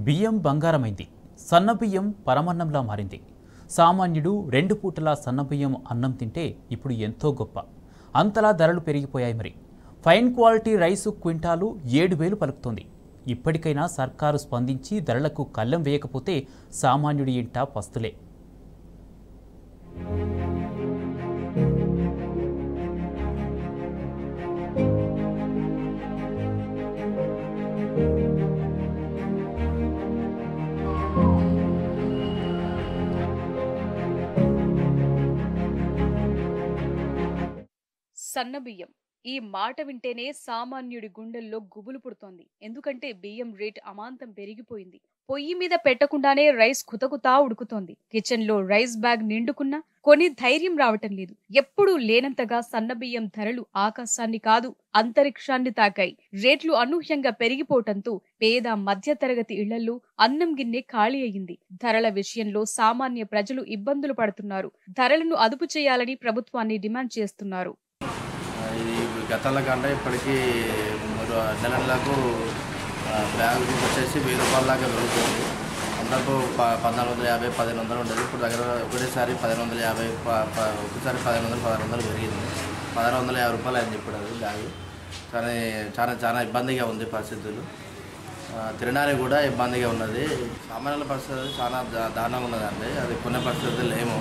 బియ్యం బంగారమైంది. సన్నబియ్యం పరమన్నంలా మారింది. సామాన్యుడు 2 పూటలా సన్నబియ్యం అన్నం తింటే ఇప్పుడు ఎంతో గొప్ప. అంతలా ధరలు పెరిగిపోయాయి. మరి ఫైన్ క్వాలిటీ రైసు క్వింటాలు 7,000 పలుకుతోంది. ఇప్పటికైనా సర్కారు స్పందించి ధరలకు కళ్ళెం వేయకపోతే సామాన్యుడి ఇంట పస్తులే. సన్నబియ్యం ఈ మాట వింటేనే సామాన్యుడి గుండెల్లో గుబులు పుడుతోంది. ఎందుకంటే బియ్యం రేట్ అమాంతం పెరిగిపోయింది. పొయ్యి మీద పెట్టకుండానే రైస్ కుతకుతా ఉడుకుతోంది. కిచెన్ లో రైస్ బ్యాగ్ నిండుకున్నా కొని ధైర్యం రావటం లేదు. ఎప్పుడూ లేనంతగా సన్నబియ్యం ధరలు ఆకాశాన్ని కాదు అంతరిక్షాన్ని తాకాయి. రేట్లు అనూహ్యంగా పెరిగిపోవటంతో పేద మధ్యతరగతి ఇళ్లలో అన్నం గిన్నె ఖాళీ అయింది. ధరల విషయంలో సామాన్య ప్రజలు ఇబ్బందులు పడుతున్నారు. ధరలను అదుపు చేయాలని ప్రభుత్వాన్ని డిమాండ్ చేస్తున్నారు. ఇది గతంలో కంటే ఇప్పటికీ నెలకు బ్యాగ్ వచ్చేసి 1000 రూపాయల దాకా దొరుకుతుంది. అందరూ 1450, 1500 ఉండేది. ఇప్పుడు దగ్గర ఒకటేసారి 1550, ఒకసారి 1500, 1600 పెరిగింది. 1650 రూపాయలు అని చెప్పాడు అది బ్యాగ్. కానీ చాలా ఇబ్బందిగా ఉంది పరిస్థితులు. తినడానికి కూడా ఇబ్బందిగా ఉన్నది. సామాన్యుల పరిస్థితి చాలా దారుణంగా ఉన్నదండి. అది కొనే పరిస్థితులు లేము.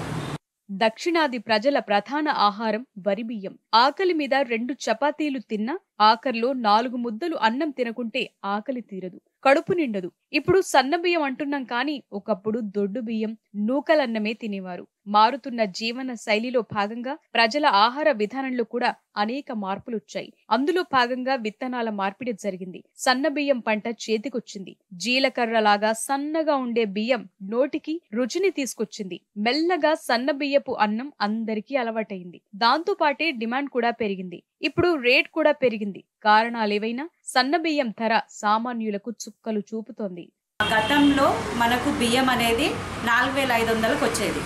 దక్షిణాది ప్రజల ప్రధాన ఆహారం వరిబియ్యం. ఆకలి మీద 2 చపాతీలు తిన్నా ఆఖర్లో 4 ముద్దలు అన్నం తినకుంటే ఆకలి తీరదు, కడుపు నిండదు. ఇప్పుడు సన్నబియ్యం అంటున్నాం కానీ ఒకప్పుడు దొడ్డు బియ్యం, నూకలన్నమే తినేవారు. మారుతున్న జీవన శైలిలో భాగంగా ప్రజల ఆహార విధానంలో కూడా అనేక మార్పులొచ్చాయి. అందులో భాగంగా విత్తనాల మార్పిడి జరిగింది. సన్నబియ్యం పంట చేతికొచ్చింది. జీలకర్రలాగా సన్నగా ఉండే బియ్యం నోటికి రుచిని తీసుకొచ్చింది. మెల్లగా సన్నబియ్యపు అన్నం అందరికీ అలవాటైంది. దాంతో పాటే డిమాండ్ కూడా పెరిగింది. ఇప్పుడు రేట్ కూడా పెరిగింది. కారణాలేవైనా సన్నబియ్యం ధర సామాన్యులకు చుక్కలు చూపుతోంది. గతంలో మనకు బియ్యం అనేది 4500కు వచ్చేది.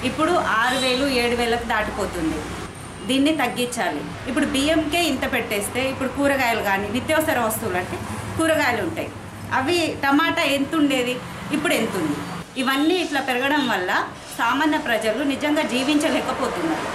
ఇప్పుడు 6000, 7000కు దాటిపోతుంది. దీన్ని తగ్గించాలి. ఇప్పుడు బియ్యంకే ఇంత పెట్టేస్తే ఇప్పుడు కూరగాయలు కానీ నిత్యావసర వస్తువులు అంటే కూరగాయలు ఉంటాయి. అవి టమాటా ఎంత ఉండేది, ఇప్పుడు ఎంత ఉంది. ఇవన్నీ ఇట్లా పెరగడం వల్ల సామాన్య ప్రజలు నిజంగా జీవించలేకపోతున్నారు.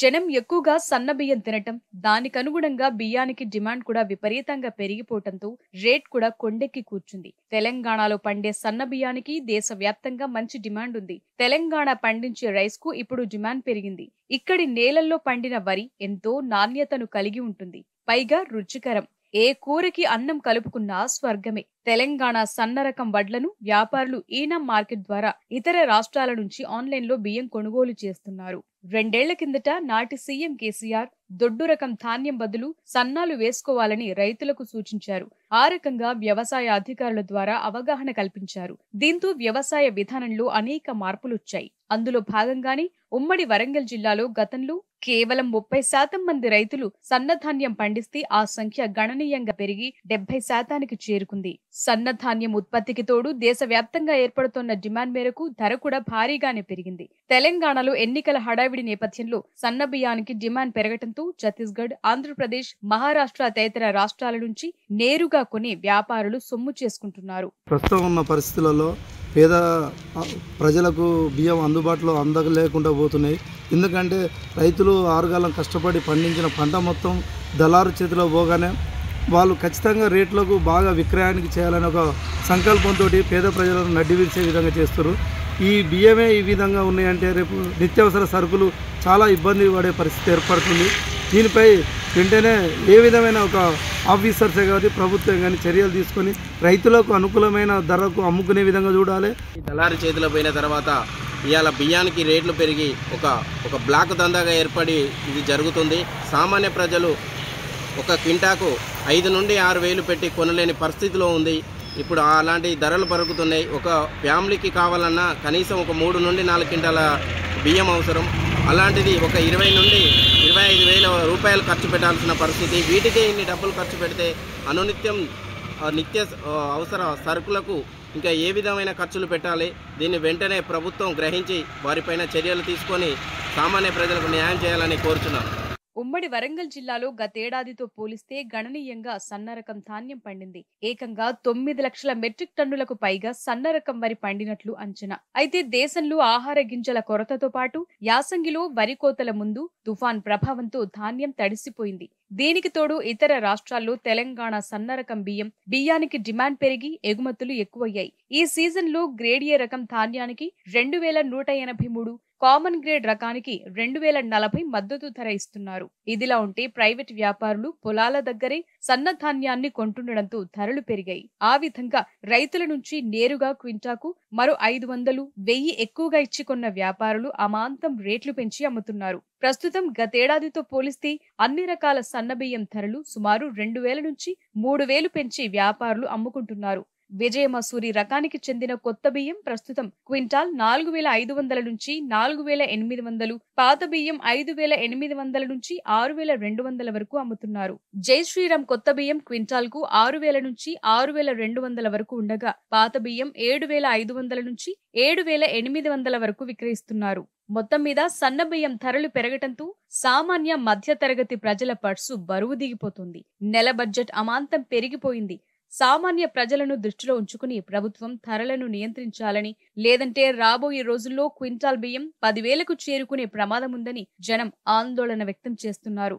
జనం ఎక్కువగా సన్న బియ్యం తినటం, దానికనుగుణంగా బియ్యానికి డిమాండ్ కూడా విపరీతంగా పెరిగిపోవటంతో రేట్ కూడా కొండెక్కి కూర్చుంది. తెలంగాణలో పండే సన్న బియ్యానికి దేశవ్యాప్తంగా మంచి డిమాండ్ ఉంది. తెలంగాణ పండించే రైస్ కు ఇప్పుడు డిమాండ్ పెరిగింది. ఇక్కడి నేలల్లో పండిన వరి ఎంతో నాణ్యతను కలిగి ఉంటుంది. పైగా రుచికరం. ఏ కూరకి అన్నం కలుపుకున్నా స్వర్గమే. తెలంగాణ సన్న రకం వడ్లను వ్యాపారులు ఈనం మార్కెట్ ద్వారా ఇతర రాష్ట్రాల నుంచి ఆన్లైన్లో బియ్యం కొనుగోలు చేస్తున్నారు. 2 ఏళ్ల కిందట నాటి సీఎం కేసీఆర్ దొడ్డు రకం ధాన్యం బదులు సన్నాలు వేసుకోవాలని రైతులకు సూచించారు. ఆ రకంగా వ్యవసాయ అధికారుల ద్వారా అవగాహన కల్పించారు. దీంతో వ్యవసాయ విధానంలో అనేక మార్పులొచ్చాయి. అందులో భాగంగానే ఉమ్మడి వరంగల్ జిల్లాలో గతంలో కేవలం 30% మంది రైతులు సన్నధాన్యం పండిస్తే ఆ సంఖ్య గణనీయంగా పెరిగి 70%కి చేరుకుంది. సన్నధాన్యం ఉత్పత్తికి తోడు దేశవ్యాప్తంగా ఏర్పడుతున్న డిమాండ్ మేరకు ధర కూడా భారీగానే పెరిగింది. తెలంగాణలో ఎన్నికల హడావిడి నేపథ్యంలో సన్న బియ్యానికి డిమాండ్ పెరగటంతో ఛత్తీస్గఢ్, ఆంధ్రప్రదేశ్, మహారాష్ట్ర తదితర రాష్ట్రాల నుంచి నేరుగా కొని వ్యాపారులు సొమ్ము చేసుకుంటున్నారు. ప్రస్తుతం ఉన్న పరిస్థితులలో పేద ప్రజలకు బియ్యం అందుబాటులో అందలేకుండా పోతున్నాయి. ఎందుకంటే రైతులు ఆరుగాలం కష్టపడి పండించిన పంట మొత్తం దళారు చేతిలో పోగానే వాళ్ళు ఖచ్చితంగా రేట్లకు బాగా విక్రయానికి చేయాలని ఒక సంకల్పంతో పేద ప్రజలను నడ్డివిరిచే విధంగా చేస్తారు. ఈ బియ్యమే ఈ విధంగా ఉన్నాయంటే రేపు నిత్యావసర సరుకులు చాలా ఇబ్బంది పడే పరిస్థితి ఏర్పడుతుంది. దీనిపై వెంటనే ఏ విధమైన ఒక ఆఫీసర్సే కానీ ప్రభుత్వం కానీ చర్యలు తీసుకొని రైతులకు అనుకూలమైన ధరకు అమ్ముకునే విధంగా చూడాలి. దళారి చేతిలో పోయిన తర్వాత ఇవాళ బియ్యానికి రేట్లు పెరిగి ఒక బ్లాక్ దందాగా ఏర్పడి ఇది జరుగుతుంది. సామాన్య ప్రజలు ఒక క్వింటాకు 5 నుండి 6,000 పెట్టి కొనలేని పరిస్థితిలో ఉంది. ఇప్పుడు అలాంటి ధరలు పెరుగుతున్నాయి. ఒక ఫ్యామిలీకి కావాలన్నా కనీసం ఒక 3 నుండి 4 క్వింటాల బియ్యం అవసరం. అలాంటిది ఒక 20 నుండి 25,000 రూపాయలు ఖర్చు పెట్టాల్సిన పరిస్థితి. వీటికే ఇన్ని డబ్బులు ఖర్చు పెడితే నిత్య అవసర సరుకులకు ఇంకా ఏ విధమైన ఖర్చులు పెట్టాలి? దీన్ని వెంటనే ప్రభుత్వం గ్రహించి వారిపైన చర్యలు తీసుకొని సామాన్య ప్రజలకు న్యాయం చేయాలని కోరుచున్నాను. ఉమ్మడి వరంగల్ జిల్లాలో గతేడాదితో పోలిస్తే గణనీయంగా సన్నరకం ధాన్యం పండింది. ఏకంగా 9 లక్షల మెట్రిక్ టన్నులకు పైగా సన్నరకం వరి పండినట్లు అంచనా. అయితే దేశంలో ఆహార గింజల కొరతతో పాటు యాసంగిలో వరి కోతల ముందు తుఫాన్ ప్రభావంతో ధాన్యం తడిసిపోయింది. దీనికి తోడు ఇతర రాష్ట్రాల్లో తెలంగాణ సన్నరకం బియ్యానికి డిమాండ్ పెరిగి ఎగుమతులు ఎక్కువయ్యాయి. ఈ సీజన్లో గ్రేడ్ ఏ రకం ధాన్యానికి 2183, కామన్ గ్రేడ్ రకానికి 2040 మద్దతు ధర ఇస్తున్నారు. ఇదిలా ఉంటే ప్రైవేట్ వ్యాపారులు పొలాల దగ్గరే సన్న ధాన్యాన్ని కొంటుండడంతో ధరలు పెరిగాయి. ఆ విధంగా రైతుల నుంచి నేరుగా క్వింటాకు మరో 500, 1000 ఎక్కువగా ఇచ్చి కొన్న వ్యాపారులు అమాంతం రేట్లు పెంచి అమ్ముతున్నారు. ప్రస్తుతం గతేడాదితో పోలిస్తే అన్ని రకాల సన్నబియ్యం ధరలు సుమారు 2000 నుంచి 3000 పెంచి వ్యాపారులు అమ్ముకుంటున్నారు. విజయమసూరి రకానికి చెందిన కొత్త బియ్యం ప్రస్తుతం క్వింటాల్ 4500 నుంచి 4800, పాత బియ్యం 5800 నుంచి 6200 వరకు అమ్ముతున్నారు. జై శ్రీరామ్ కొత్త బియ్యం క్వింటాల్ కు 6000 నుంచి 6200 వరకు ఉండగా పాత బియ్యం 7500 నుంచి 7800 వరకు విక్రయిస్తున్నారు. మొత్తం మీద సన్న బియ్యం ధరలు పెరగటంతో సామాన్య మధ్య తరగతి ప్రజల పర్సు బరువు దిగిపోతుంది. నెల బడ్జెట్ అమాంతం పెరిగిపోయింది. సామాన్య ప్రజలను దృష్టిలో ఉంచుకుని ప్రభుత్వం ధరలను నియంత్రించాలని, లేదంటే రాబోయే రోజుల్లో క్వింటాల్ బియ్యం 10,000కు చేరుకునే ప్రమాదముందని జనం ఆందోళన వ్యక్తం చేస్తున్నారు.